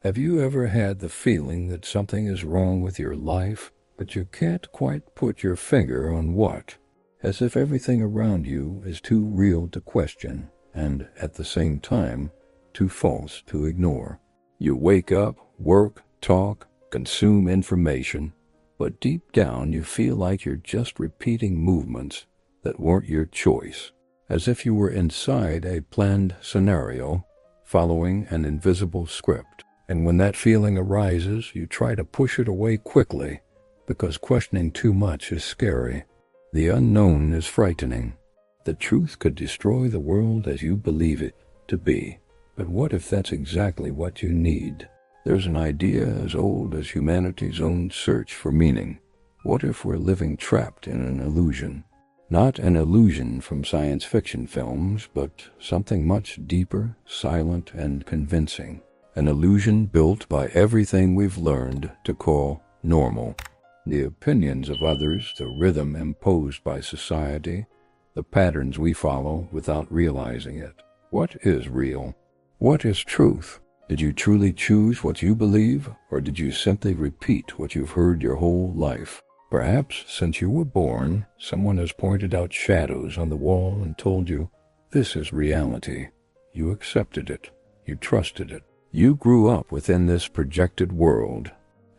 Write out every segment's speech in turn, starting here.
Have you ever had the feeling that something is wrong with your life, but you can't quite put your finger on what? As if everything around you is too real to question, and at the same time, too false to ignore. You wake up, work, talk, consume information, but deep down you feel like you're just repeating movements that weren't your choice, as if you were inside a planned scenario, following an invisible script. And when that feeling arises, you try to push it away quickly, because questioning too much is scary. The unknown is frightening. The truth could destroy the world as you believe it to be. But what if that's exactly what you need? There's an idea as old as humanity's own search for meaning. What if we're living trapped in an illusion? Not an illusion from science fiction films, but something much deeper, silent, and convincing. An illusion built by everything we've learned to call normal. The opinions of others, the rhythm imposed by society, the patterns we follow without realizing it. What is real? What is truth? Did you truly choose what you believe, or did you simply repeat what you've heard your whole life? Perhaps since you were born, someone has pointed out shadows on the wall and told you, this is reality. You accepted it. You trusted it. You grew up within this projected world,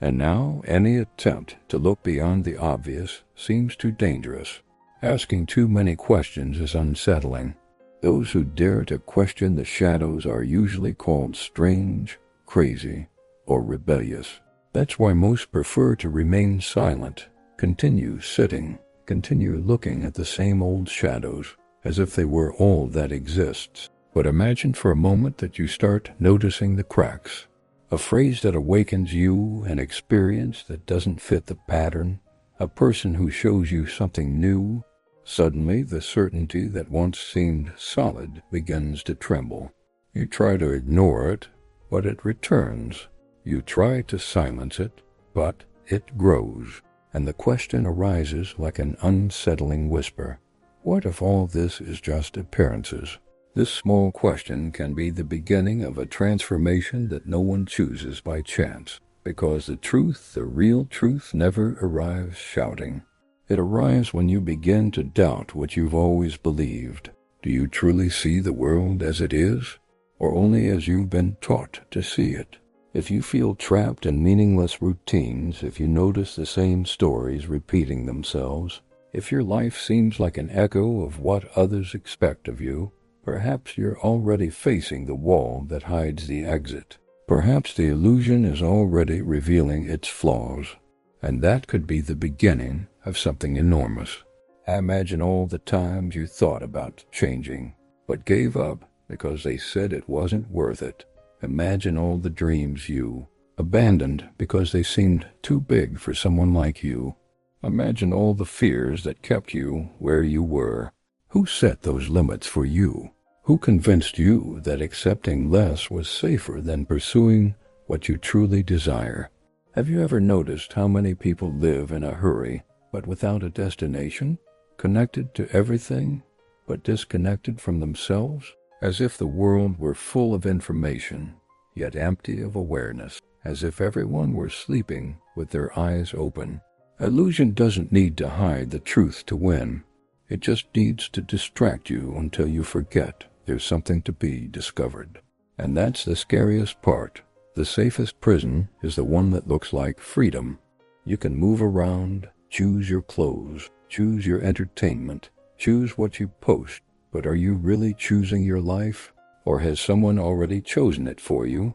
and now any attempt to look beyond the obvious seems too dangerous. Asking too many questions is unsettling. Those who dare to question the shadows are usually called strange, crazy, or rebellious. That's why most prefer to remain silent, continue sitting, continue looking at the same old shadows, as if they were all that exists. But imagine for a moment that you start noticing the cracks. A phrase that awakens you, an experience that doesn't fit the pattern, a person who shows you something new. Suddenly, the certainty that once seemed solid begins to tremble. You try to ignore it, but it returns. You try to silence it, but it grows. And the question arises like an unsettling whisper. What if all this is just appearances? This small question can be the beginning of a transformation that no one chooses by chance, because the truth, the real truth, never arrives shouting. It arrives when you begin to doubt what you've always believed. Do you truly see the world as it is, or only as you've been taught to see it? If you feel trapped in meaningless routines, if you notice the same stories repeating themselves, if your life seems like an echo of what others expect of you, perhaps you're already facing the wall that hides the exit. Perhaps the illusion is already revealing its flaws, and that could be the beginning of something enormous. Imagine all the times you thought about changing, but gave up because they said it wasn't worth it. Imagine all the dreams you abandoned because they seemed too big for someone like you. Imagine all the fears that kept you where you were. Who set those limits for you? Who convinced you that accepting less was safer than pursuing what you truly desire? Have you ever noticed how many people live in a hurry, but without a destination, connected to everything, but disconnected from themselves? As if the world were full of information, yet empty of awareness, as if everyone were sleeping with their eyes open. Illusion doesn't need to hide the truth to win. It just needs to distract you until you forget there's something to be discovered. And that's the scariest part. The safest prison is the one that looks like freedom. You can move around, choose your clothes, choose your entertainment, choose what you post. But are you really choosing your life? Or has someone already chosen it for you,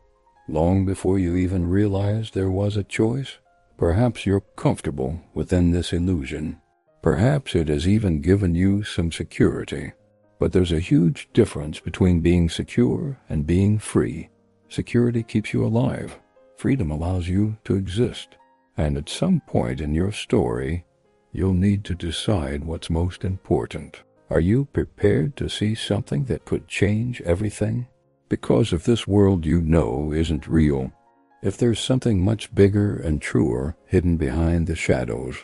long before you even realized there was a choice? Perhaps you're comfortable within this illusion. Perhaps it has even given you some security. But there's a huge difference between being secure and being free. Security keeps you alive. Freedom allows you to exist. And at some point in your story, you'll need to decide what's most important. Are you prepared to see something that could change everything? Because if this world you know isn't real, if there's something much bigger and truer hidden behind the shadows,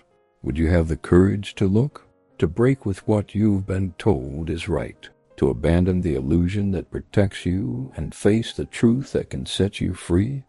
would you have the courage to look? To break with what you've been told is right? To abandon the illusion that protects you and face the truth that can set you free?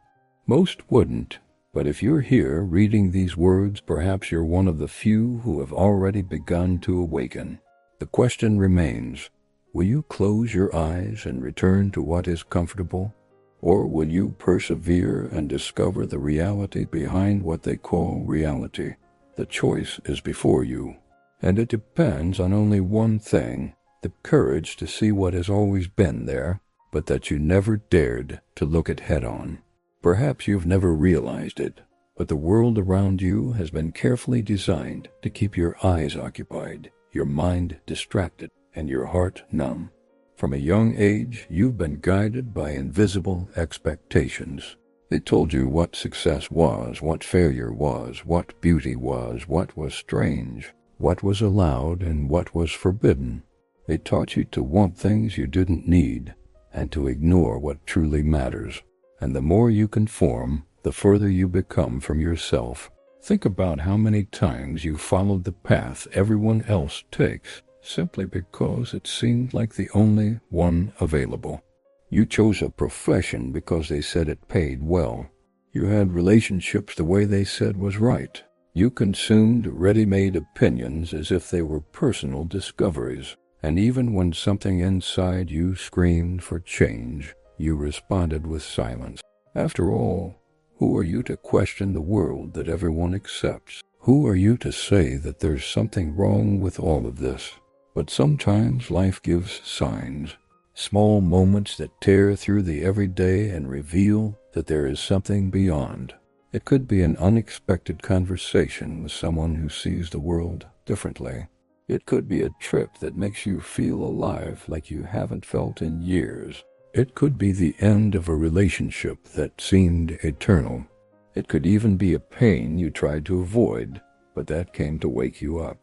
Most wouldn't, but if you're here reading these words, perhaps you're one of the few who have already begun to awaken. The question remains, will you close your eyes and return to what is comfortable? Or will you persevere and discover the reality behind what they call reality? The choice is before you, and it depends on only one thing, the courage to see what has always been there, but that you never dared to look it head-on. Perhaps you've never realized it, but the world around you has been carefully designed to keep your eyes occupied, your mind distracted, and your heart numb. From a young age, you've been guided by invisible expectations. They told you what success was, what failure was, what beauty was, what was strange, what was allowed, and what was forbidden. They taught you to want things you didn't need, and to ignore what truly matters. And the more you conform, the further you become from yourself. Think about how many times you followed the path everyone else takes, simply because it seemed like the only one available. You chose a profession because they said it paid well. You had relationships the way they said was right. You consumed ready-made opinions as if they were personal discoveries. And even when something inside you screamed for change, you responded with silence. After all, who are you to question the world that everyone accepts? Who are you to say that there's something wrong with all of this? But sometimes life gives signs, small moments that tear through the everyday and reveal that there is something beyond. It could be an unexpected conversation with someone who sees the world differently. It could be a trip that makes you feel alive like you haven't felt in years. It could be the end of a relationship that seemed eternal. It could even be a pain you tried to avoid, but that came to wake you up.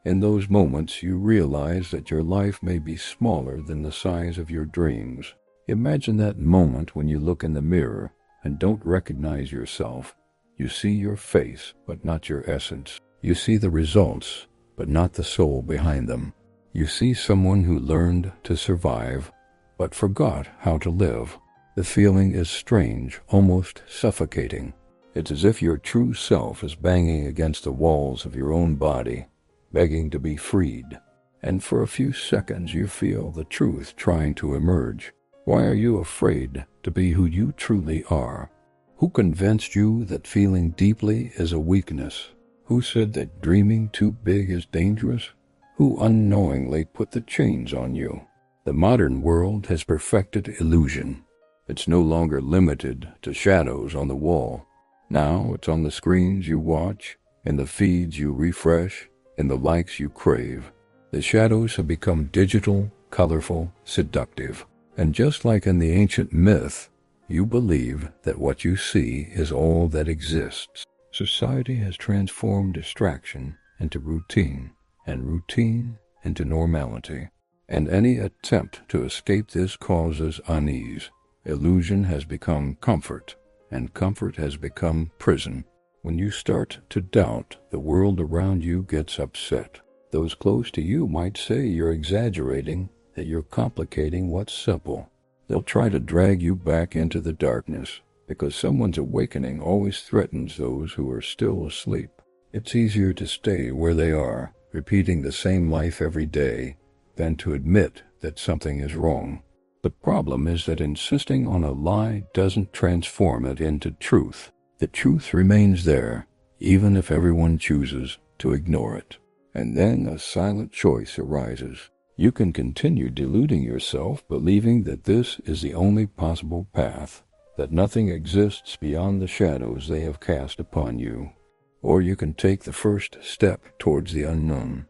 In those moments, you realize that your life may be smaller than the size of your dreams. Imagine that moment when you look in the mirror and don't recognize yourself. You see your face, but not your essence. You see the results, but not the soul behind them. You see someone who learned to survive, but forgot how to live. The feeling is strange, almost suffocating. It's as if your true self is banging against the walls of your own body, begging to be freed. And for a few seconds you feel the truth trying to emerge. Why are you afraid to be who you truly are? Who convinced you that feeling deeply is a weakness? Who said that dreaming too big is dangerous? Who unknowingly put the chains on you? The modern world has perfected illusion. It's no longer limited to shadows on the wall. Now it's on the screens you watch, in the feeds you refresh, in the likes you crave. The shadows have become digital, colorful, seductive. And just like in the ancient myth, you believe that what you see is all that exists. Society has transformed distraction into routine, and routine into normality. And any attempt to escape this causes unease. Illusion has become comfort, and comfort has become prison. When you start to doubt, the world around you gets upset. Those close to you might say you're exaggerating, that you're complicating what's simple. They'll try to drag you back into the darkness, because someone's awakening always threatens those who are still asleep. It's easier to stay where they are, repeating the same life every day, than to admit that something is wrong. The problem is that insisting on a lie doesn't transform it into truth. The truth remains there, even if everyone chooses to ignore it. And then a silent choice arises. You can continue deluding yourself, believing that this is the only possible path, that nothing exists beyond the shadows they have cast upon you. Or you can take the first step towards the unknown.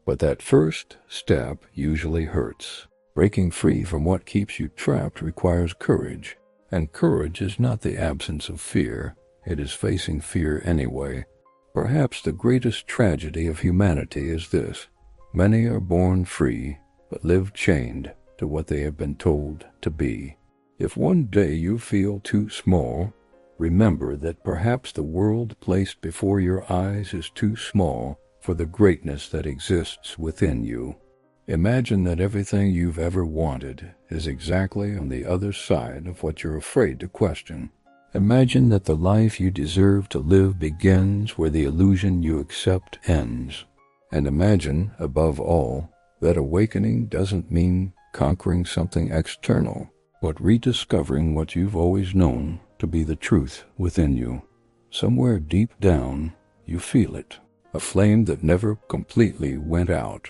But that first step usually hurts. Breaking free from what keeps you trapped requires courage. And courage is not the absence of fear. It is facing fear anyway. Perhaps the greatest tragedy of humanity is this. Many are born free, but live chained to what they have been told to be. If one day you feel too small, remember that perhaps the world placed before your eyes is too small for the greatness that exists within you. Imagine that everything you've ever wanted is exactly on the other side of what you're afraid to question. Imagine that the life you deserve to live begins where the illusion you accept ends. And imagine, above all, that awakening doesn't mean conquering something external, but rediscovering what you've always known to be the truth within you. Somewhere deep down, you feel it, a flame that never completely went out,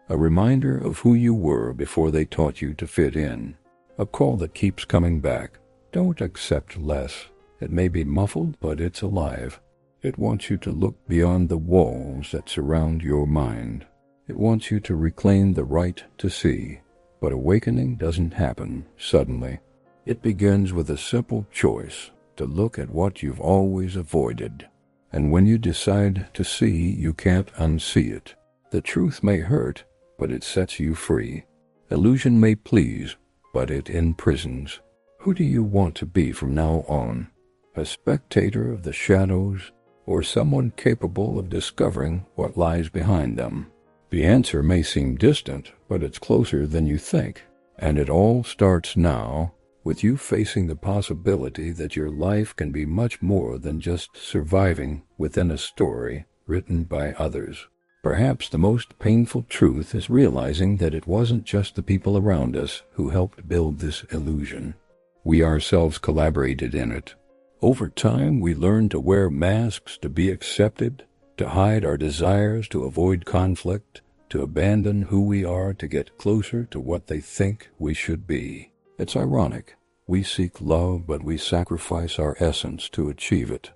a reminder of who you were before they taught you to fit in, a call that keeps coming back. Don't accept less. It may be muffled, but it's alive. It wants you to look beyond the walls that surround your mind. It wants you to reclaim the right to see. But awakening doesn't happen suddenly. It begins with a simple choice to look at what you've always avoided. And when you decide to see, you can't unsee it. The truth may hurt, but it sets you free. Illusion may please, but it imprisons. Who do you want to be from now on? A spectator of the shadows, or someone capable of discovering what lies behind them? The answer may seem distant, but it's closer than you think. And it all starts now, with you facing the possibility that your life can be much more than just surviving within a story written by others. Perhaps the most painful truth is realizing that it wasn't just the people around us who helped build this illusion. We ourselves collaborated in it. Over time, we learned to wear masks to be accepted, to hide our desires, to avoid conflict, to abandon who we are to get closer to what they think we should be. It's ironic. We seek love, but we sacrifice our essence to achieve it.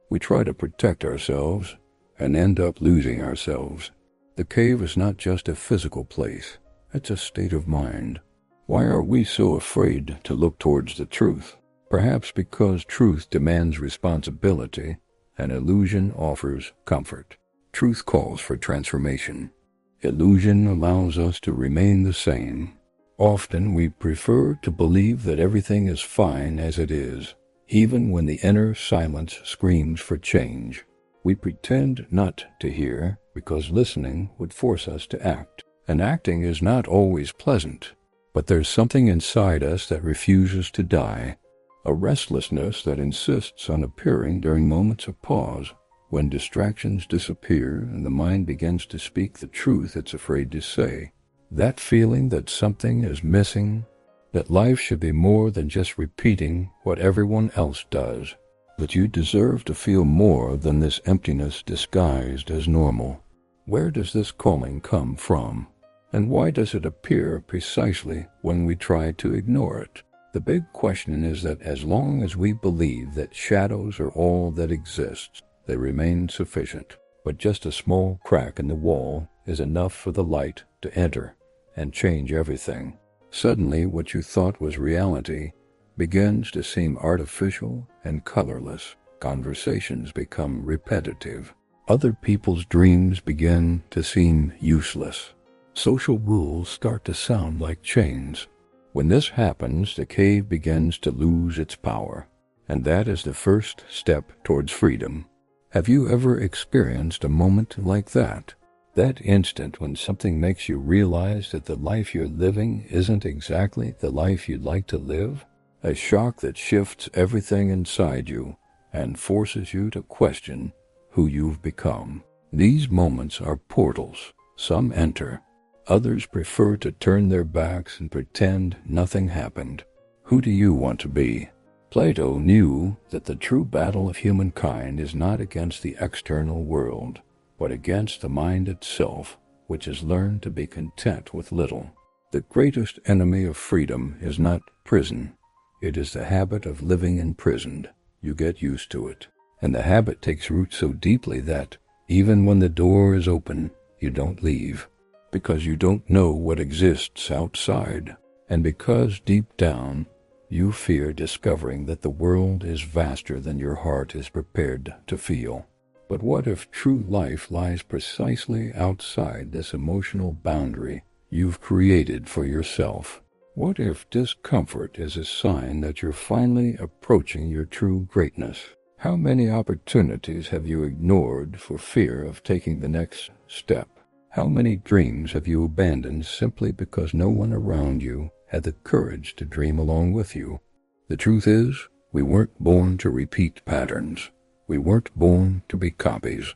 We try to protect ourselves and end up losing ourselves. The cave is not just a physical place. It's a state of mind. Why are we so afraid to look towards the truth? Perhaps because truth demands responsibility and illusion offers comfort. Truth calls for transformation. Illusion allows us to remain the same. Often we prefer to believe that everything is fine as it is, even when the inner silence screams for change. We pretend not to hear because listening would force us to act. And acting is not always pleasant, but there's something inside us that refuses to die. A restlessness that insists on appearing during moments of pause, when distractions disappear and the mind begins to speak the truth it's afraid to say. That feeling that something is missing, that life should be more than just repeating what everyone else does. But you deserve to feel more than this emptiness disguised as normal. Where does this calling come from? And why does it appear precisely when we try to ignore it? The big question is that as long as we believe that shadows are all that exists, they remain sufficient. But just a small crack in the wall is enough for the light to enter and change everything. Suddenly, what you thought was reality begins to seem artificial and colorless. Conversations become repetitive. Other people's dreams begin to seem useless. Social rules start to sound like chains. When this happens, the cave begins to lose its power, and that is the first step towards freedom. Have you ever experienced a moment like that? That instant when something makes you realize that the life you're living isn't exactly the life you'd like to live? A shock that shifts everything inside you and forces you to question who you've become. These moments are portals. Some enter. Others prefer to turn their backs and pretend nothing happened. Who do you want to be? Plato knew that the true battle of humankind is not against the external world, but against the mind itself, which has learned to be content with little. The greatest enemy of freedom is not prison. It is the habit of living imprisoned. You get used to it. And the habit takes root so deeply that, even when the door is open, you don't leave. Because you don't know what exists outside, and because deep down you fear discovering that the world is vaster than your heart is prepared to feel. But what if true life lies precisely outside this emotional boundary you've created for yourself? What if discomfort is a sign that you're finally approaching your true greatness? How many opportunities have you ignored for fear of taking the next step? How many dreams have you abandoned simply because no one around you had the courage to dream along with you? The truth is, We weren't born to repeat patterns. We weren't born to be copies.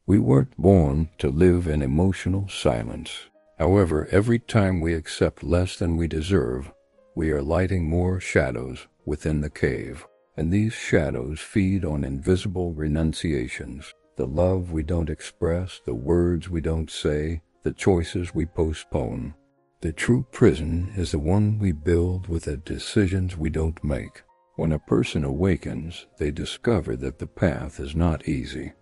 We weren't born to live in emotional silence. However, every time we accept less than we deserve, we are lighting more shadows within the cave. And these shadows feed on invisible renunciations, the love we don't express, the words we don't say, the choices we postpone. The true prison is the one we build with the decisions we don't make. When a person awakens, they discover that the path is not easy.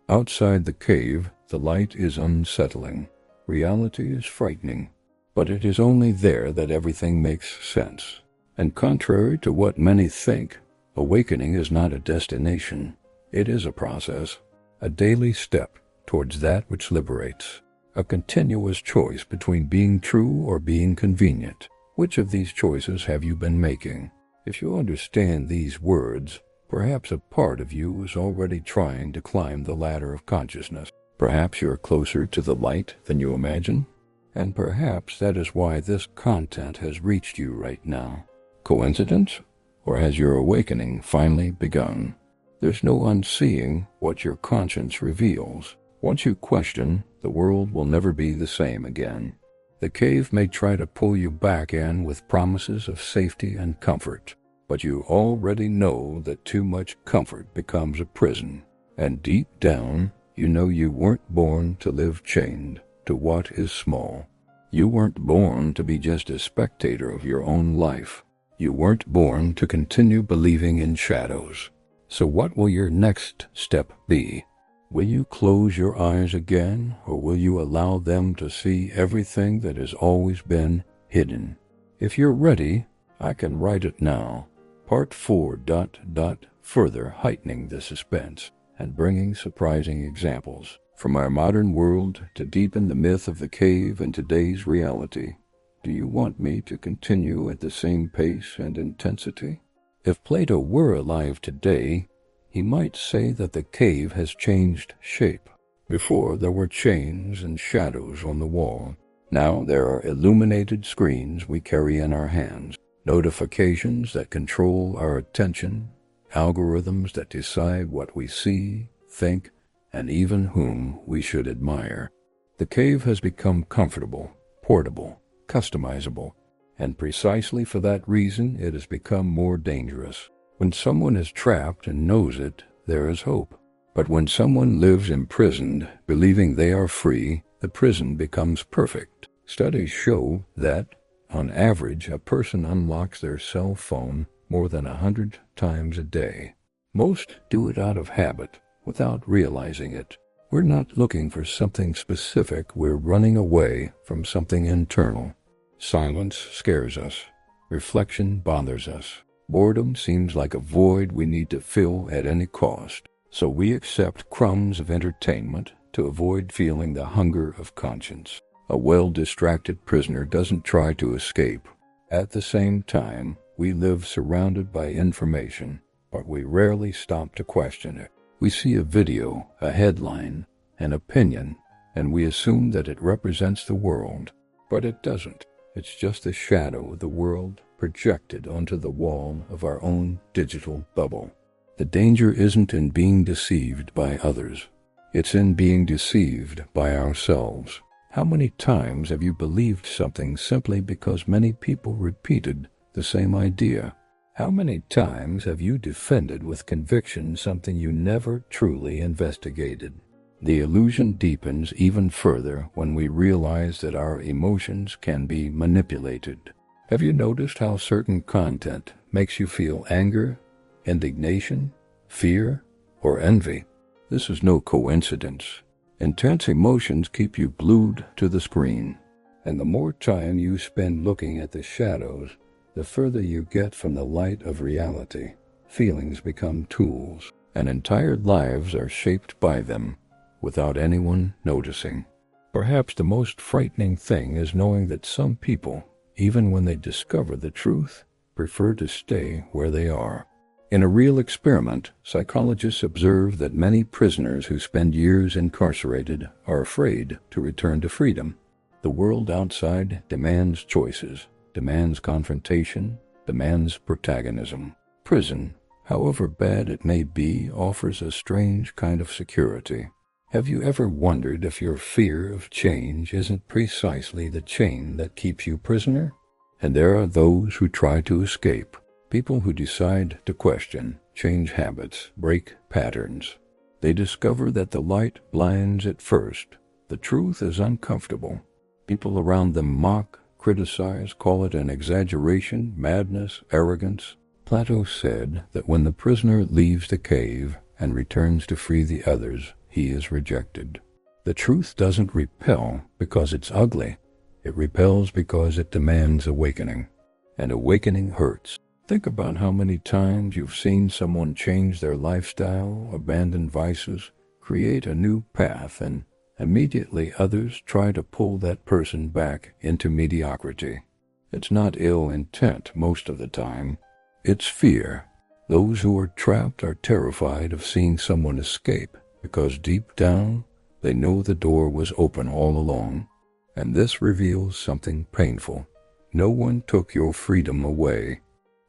Outside the cave, the light is unsettling. Reality is frightening. But it is only there that everything makes sense. And contrary to what many think, awakening is not a destination. It is a process, a daily step towards that which liberates. A continuous choice between being true or being convenient. Which of these choices have you been making? If you understand these words, perhaps a part of you is already trying to climb the ladder of consciousness. Perhaps you're closer to the light than you imagine. And perhaps that is why this content has reached you right now. Coincidence? Or has your awakening finally begun? There's no unseeing what your conscience reveals. Once you question, the world will never be the same again. The cave may try to pull you back in with promises of safety and comfort, but you already know that too much comfort becomes a prison. And deep down, you know you weren't born to live chained to what is small. You weren't born to be just a spectator of your own life. You weren't born to continue believing in shadows. So what will your next step be? Will you close your eyes again, or will you allow them to see everything that has always been hidden? If you're ready, I can write it now. Part 4. Further heightening the suspense and bringing surprising examples from our modern world to deepen the myth of the cave and today's reality. Do you want me to continue at the same pace and intensity? If Plato were alive today, he might say that the cave has changed shape. Before, there were chains and shadows on the wall. Now there are illuminated screens we carry in our hands, notifications that control our attention, algorithms that decide what we see, think, and even whom we should admire. The cave has become comfortable, portable, customizable, and precisely for that reason it has become more dangerous. When someone is trapped and knows it, there is hope. But when someone lives imprisoned, believing they are free, the prison becomes perfect. Studies show that, on average, a person unlocks their cell phone more than 100 times a day. Most do it out of habit, without realizing it. We're not looking for something specific, we're running away from something internal. Silence scares us. Reflection bothers us. Boredom seems like a void we need to fill at any cost. So we accept crumbs of entertainment to avoid feeling the hunger of conscience. A well-distracted prisoner doesn't try to escape. At the same time, we live surrounded by information, but we rarely stop to question it. We see a video, a headline, an opinion, and we assume that it represents the world. But it doesn't. It's just a shadow of the world projected onto the wall of our own digital bubble. The danger isn't in being deceived by others. It's in being deceived by ourselves. How many times have you believed something simply because many people repeated the same idea? How many times have you defended with conviction something you never truly investigated? The illusion deepens even further when we realize that our emotions can be manipulated. Have you noticed how certain content makes you feel anger, indignation, fear, or envy? This is no coincidence. Intense emotions keep you glued to the screen, and the more time you spend looking at the shadows, the further you get from the light of reality. Feelings become tools, and entire lives are shaped by them, without anyone noticing. Perhaps the most frightening thing is knowing that some people, even when they discover the truth, prefer to stay where they are. In a real experiment, psychologists observe that many prisoners who spend years incarcerated are afraid to return to freedom. The world outside demands choices, demands confrontation, demands protagonism. Prison, however bad it may be, offers a strange kind of security. Have you ever wondered if your fear of change isn't precisely the chain that keeps you prisoner? And there are those who try to escape, people who decide to question, change habits, break patterns. They discover that the light blinds at first. The truth is uncomfortable. People around them mock, criticize, call it an exaggeration, madness, arrogance. Plato said that when the prisoner leaves the cave and returns to free the others, he is rejected. The truth doesn't repel because it's ugly. It repels because it demands awakening. And awakening hurts. Think about how many times you've seen someone change their lifestyle, abandon vices, create a new path, and immediately others try to pull that person back into mediocrity. It's not ill intent most of the time. It's fear. Those who are trapped are terrified of seeing someone escape because deep down they know the door was open all along. And this reveals something painful. No one took your freedom away.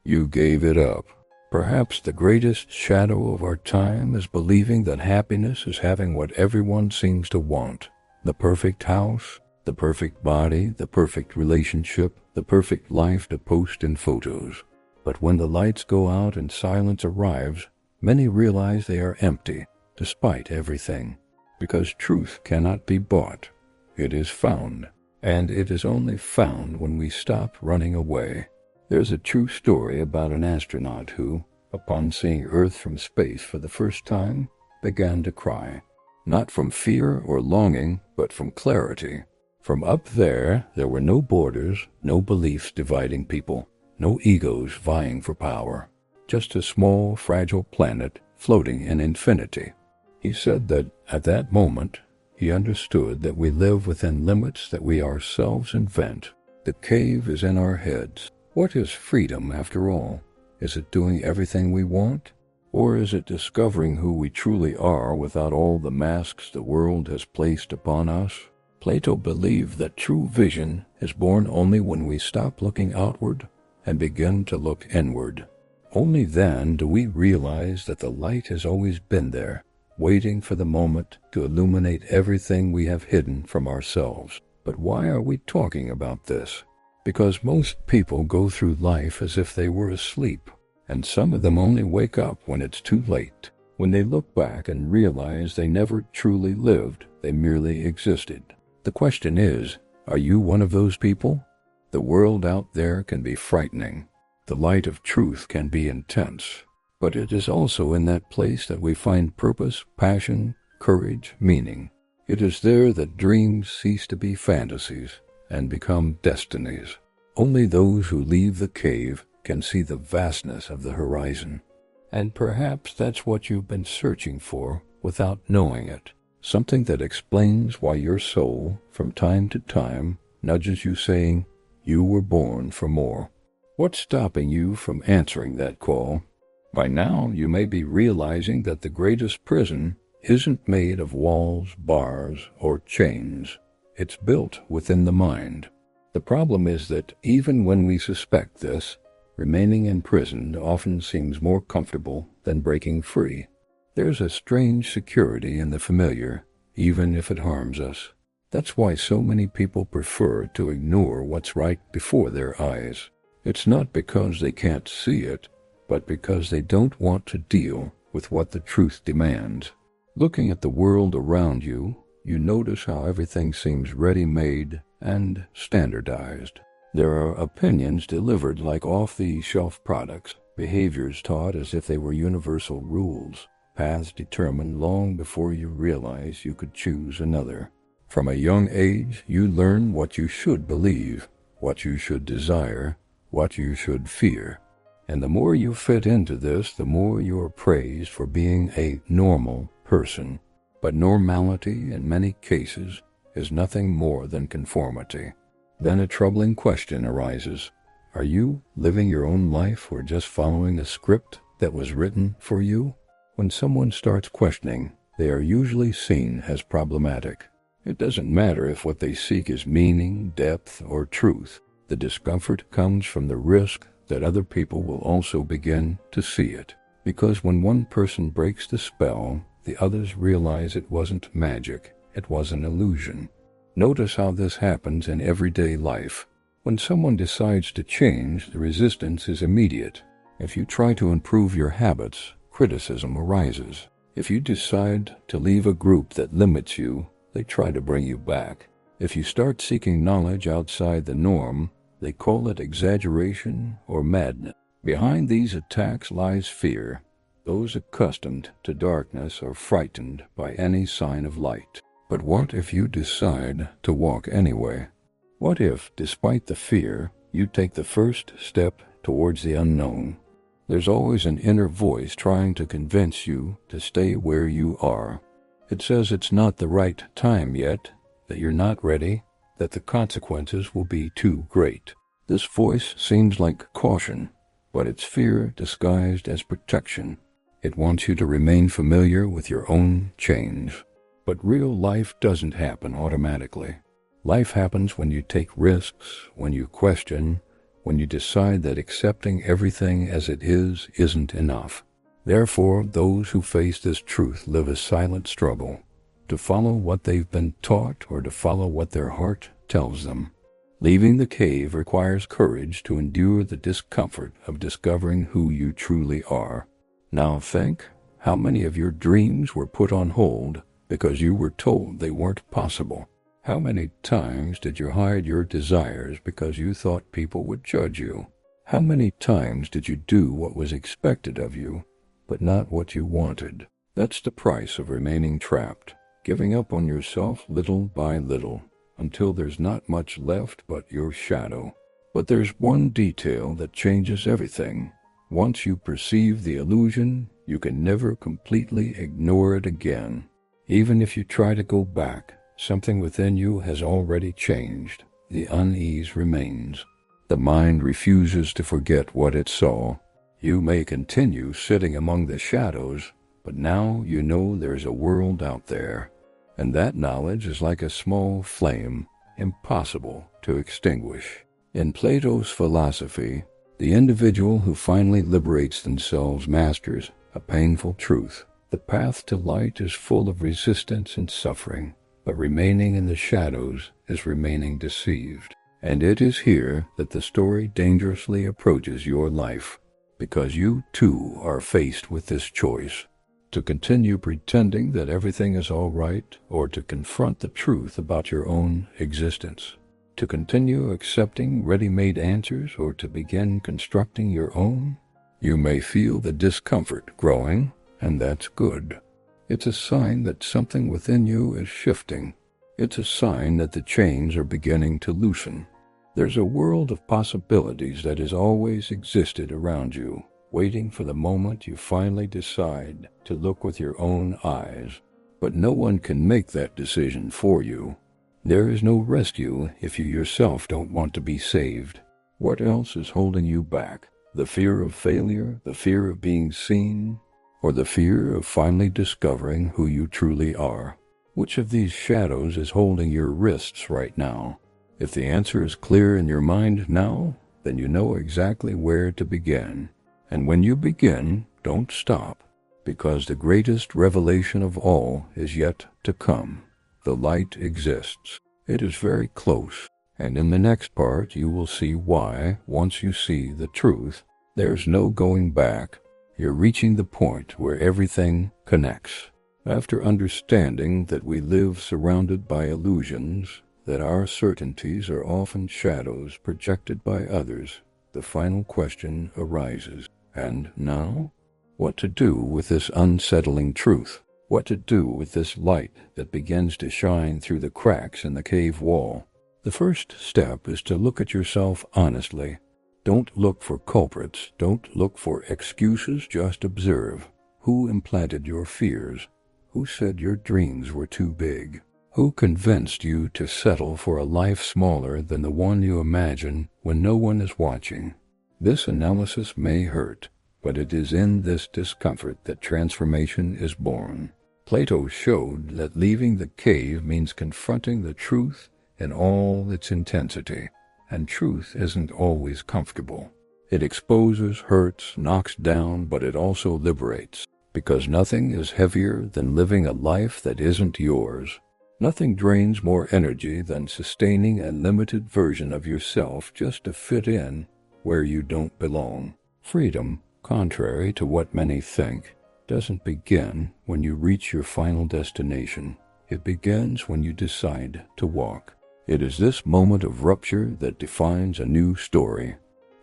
You gave it up. Perhaps the greatest shadow of our time is believing that happiness is having what everyone seems to want. The perfect house, the perfect body, the perfect relationship, the perfect life to post in photos. But when the lights go out and silence arrives, many realize they are empty, despite everything. Because truth cannot be bought. It is found. And it is only found when we stop running away. There's a true story about an astronaut who, upon seeing Earth from space for the first time, began to cry. Not from fear or longing, but from clarity. From up there were no borders, no beliefs dividing people, no egos vying for power. Just a small, fragile planet floating in infinity. He said that at that moment, he understood that we live within limits that we ourselves invent. The cave is in our heads. What is freedom, after all? Is it doing everything we want? Or is it discovering who we truly are without all the masks the world has placed upon us? Plato believed that true vision is born only when we stop looking outward and begin to look inward. Only then do we realize that the light has always been there, waiting for the moment to illuminate everything we have hidden from ourselves. But why are we talking about this? Because most people go through life as if they were asleep, and some of them only wake up when it's too late. When they look back and realize they never truly lived, they merely existed. The question is, are you one of those people? The world out there can be frightening. The light of truth can be intense. But it is also in that place that we find purpose, passion, courage, meaning. It is there that dreams cease to be fantasies and become destinies. Only those who leave the cave can see the vastness of the horizon. And perhaps that's what you've been searching for without knowing it. Something that explains why your soul, from time to time, nudges you saying, you were born for more. What's stopping you from answering that call? By now, you may be realizing that the greatest prison isn't made of walls, bars, or chains. It's built within the mind. The problem is that even when we suspect this, remaining imprisoned often seems more comfortable than breaking free. There's a strange security in the familiar, even if it harms us. That's why so many people prefer to ignore what's right before their eyes. It's not because they can't see it, but because they don't want to deal with what the truth demands. Looking at the world around you, you notice how everything seems ready-made and standardized. There are opinions delivered like off-the-shelf products, behaviors taught as if they were universal rules, paths determined long before you realize you could choose another. From a young age, you learn what you should believe, what you should desire, what you should fear. And the more you fit into this, the more you are praised for being a normal person. But normality, in many cases, is nothing more than conformity. Then a troubling question arises. Are you living your own life or just following a script that was written for you? When someone starts questioning, they are usually seen as problematic. It doesn't matter if what they seek is meaning, depth, or truth. The discomfort comes from the risk that other people will also begin to see it. Because when one person breaks the spell, the others realize it wasn't magic, it was an illusion. Notice how this happens in everyday life. When someone decides to change, the resistance is immediate. If you try to improve your habits, criticism arises. If you decide to leave a group that limits you, they try to bring you back. If you start seeking knowledge outside the norm, they call it exaggeration or madness. Behind these attacks lies fear. Those accustomed to darkness are frightened by any sign of light. But what if you decide to walk anyway? What if, despite the fear, you take the first step towards the unknown? There's always an inner voice trying to convince you to stay where you are. It says it's not the right time yet, that you're not ready, that the consequences will be too great. This voice seems like caution, but it's fear disguised as protection. It wants you to remain familiar with your own change. But real life doesn't happen automatically. Life happens when you take risks, when you question, when you decide that accepting everything as it is isn't enough. Therefore, those who face this truth live a silent struggle, to follow what they've been taught or to follow what their heart tells them. Leaving the cave requires courage to endure the discomfort of discovering who you truly are. Now think, how many of your dreams were put on hold because you were told they weren't possible? How many times did you hide your desires because you thought people would judge you? How many times did you do what was expected of you, but not what you wanted? That's the price of remaining trapped, giving up on yourself little by little, until there's not much left but your shadow. But there's one detail that changes everything. Once you perceive the illusion, you can never completely ignore it again. Even if you try to go back, something within you has already changed. The unease remains. The mind refuses to forget what it saw. You may continue sitting among the shadows, but now you know there's a world out there. And that knowledge is like a small flame, impossible to extinguish. In Plato's philosophy, the individual who finally liberates themselves masters a painful truth. The path to light is full of resistance and suffering, but remaining in the shadows is remaining deceived. And it is here that the story dangerously approaches your life, because you too are faced with this choice: to continue pretending that everything is all right, or to confront the truth about your own existence. To continue accepting ready-made answers, or to begin constructing your own. You may feel the discomfort growing, and that's good. It's a sign that something within you is shifting. It's a sign that the chains are beginning to loosen. There's a world of possibilities that has always existed around you, waiting for the moment you finally decide to look with your own eyes. But no one can make that decision for you. There is no rescue if you yourself don't want to be saved. What else is holding you back? The fear of failure, the fear of being seen, or the fear of finally discovering who you truly are? Which of these shadows is holding your wrists right now? If the answer is clear in your mind now, then you know exactly where to begin. And when you begin, don't stop, because the greatest revelation of all is yet to come. The light exists. It is very close. And in the next part you will see why, once you see the truth, there's no going back. You're reaching the point where everything connects. After understanding that we live surrounded by illusions, that our certainties are often shadows projected by others, the final question arises. And now? What to do with this unsettling truth? What to do with this light that begins to shine through the cracks in the cave wall? The first step is to look at yourself honestly. Don't look for culprits. Don't look for excuses. Just observe. Who implanted your fears? Who said your dreams were too big? Who convinced you to settle for a life smaller than the one you imagine when no one is watching? This analysis may hurt, but it is in this discomfort that transformation is born. Plato showed that leaving the cave means confronting the truth in all its intensity, and truth isn't always comfortable. It exposes, hurts, knocks down, but it also liberates. Because nothing is heavier than living a life that isn't yours. Nothing drains more energy than sustaining a limited version of yourself just to fit in where you don't belong. Freedom, contrary to what many think, doesn't begin when you reach your final destination. It begins when you decide to walk. It is this moment of rupture that defines a new story.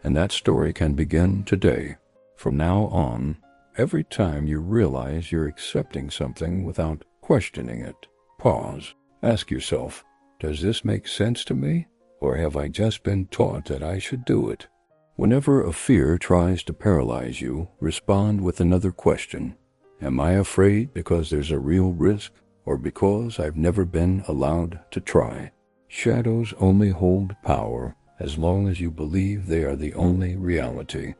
And that story can begin today. From now on, every time you realize you're accepting something without questioning it, pause. Ask yourself, does this make sense to me? Or have I just been taught that I should do it? Whenever a fear tries to paralyze you, respond with another question. Am I afraid because there's a real risk, or because I've never been allowed to try? Shadows only hold power as long as you believe they are the only reality.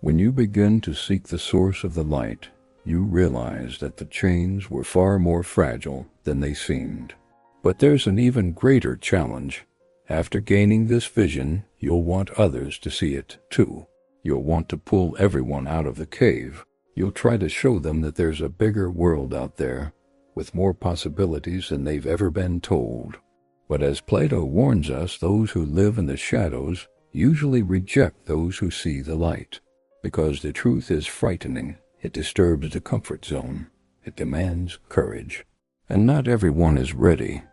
When you begin to seek the source of the light, you realize that the chains were far more fragile than they seemed. But there's an even greater challenge. After gaining this vision, you'll want others to see it too. You'll want to pull everyone out of the cave. You'll try to show them that there's a bigger world out there, with more possibilities than they've ever been told. But as Plato warns us, those who live in the shadows usually reject those who see the light. Because the truth is frightening, it disturbs the comfort zone. It demands courage. And not everyone is ready.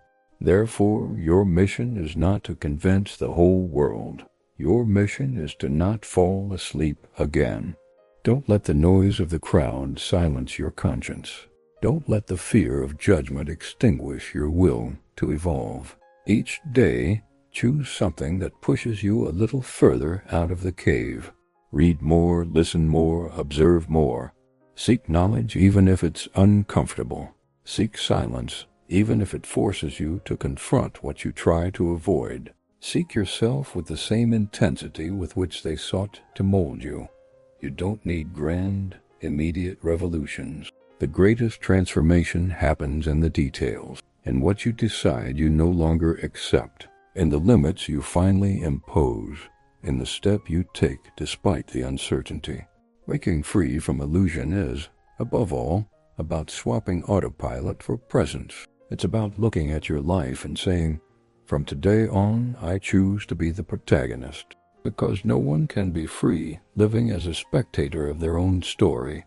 Therefore, your mission is not to convince the whole world. Your mission is to not fall asleep again. Don't let the noise of the crowd silence your conscience. Don't let the fear of judgment extinguish your will to evolve. Each day, choose something that pushes you a little further out of the cave. Read more, listen more, observe more. Seek knowledge even if it's uncomfortable. Seek silence even if it forces you to confront what you try to avoid. Seek yourself with the same intensity with which they sought to mold you. You don't need grand, immediate revolutions. The greatest transformation happens in the details, in what you decide you no longer accept, in the limits you finally impose, in the step you take despite the uncertainty. Breaking free from illusion is, above all, about swapping autopilot for presence. It's about looking at your life and saying, from today on, I choose to be the protagonist. Because no one can be free living as a spectator of their own story.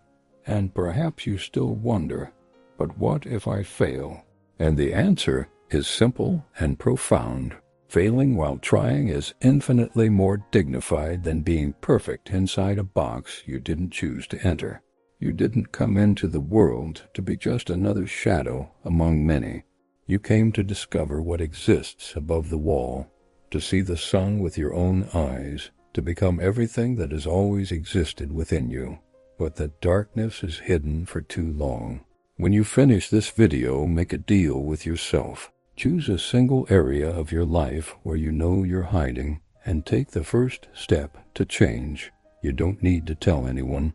And perhaps you still wonder, but what if I fail? And the answer is simple and profound. Failing while trying is infinitely more dignified than being perfect inside a box you didn't choose to enter. You didn't come into the world to be just another shadow among many. You came to discover what exists above the wall, to see the sun with your own eyes, to become everything that has always existed within you. But the darkness is hidden for too long. When you finish this video, make a deal with yourself. Choose a single area of your life where you know you're hiding and take the first step to change. You don't need to tell anyone.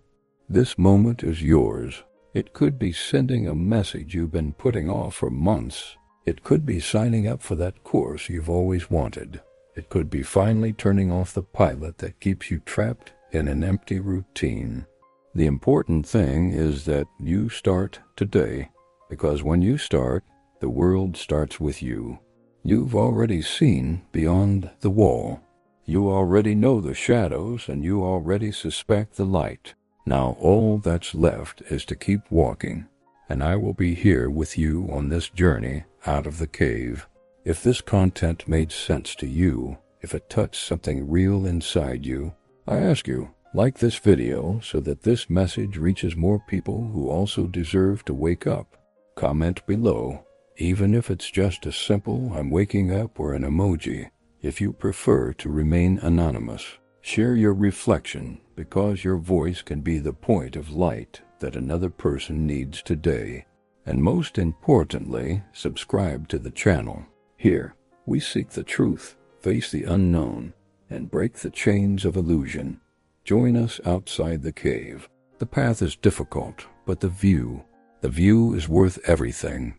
This moment is yours. It could be sending a message you've been putting off for months. It could be signing up for that course you've always wanted. It could be finally turning off the pilot that keeps you trapped in an empty routine. The important thing is that you start today, because when you start, the world starts with you. You've already seen beyond the wall. You already know the shadows, and you already suspect the light. Now all that's left is to keep walking, and I will be here with you on this journey out of the cave. If this content made sense to you, if it touched something real inside you, I ask you, like this video so that this message reaches more people who also deserve to wake up. Comment below, even if it's just a simple "I'm waking up" or an emoji, if you prefer to remain anonymous. Share your reflection, because your voice can be the point of light that another person needs today. And most importantly, subscribe to the channel. Here, we seek the truth, face the unknown, and break the chains of illusion. Join us outside the cave. The path is difficult, but the view is worth everything.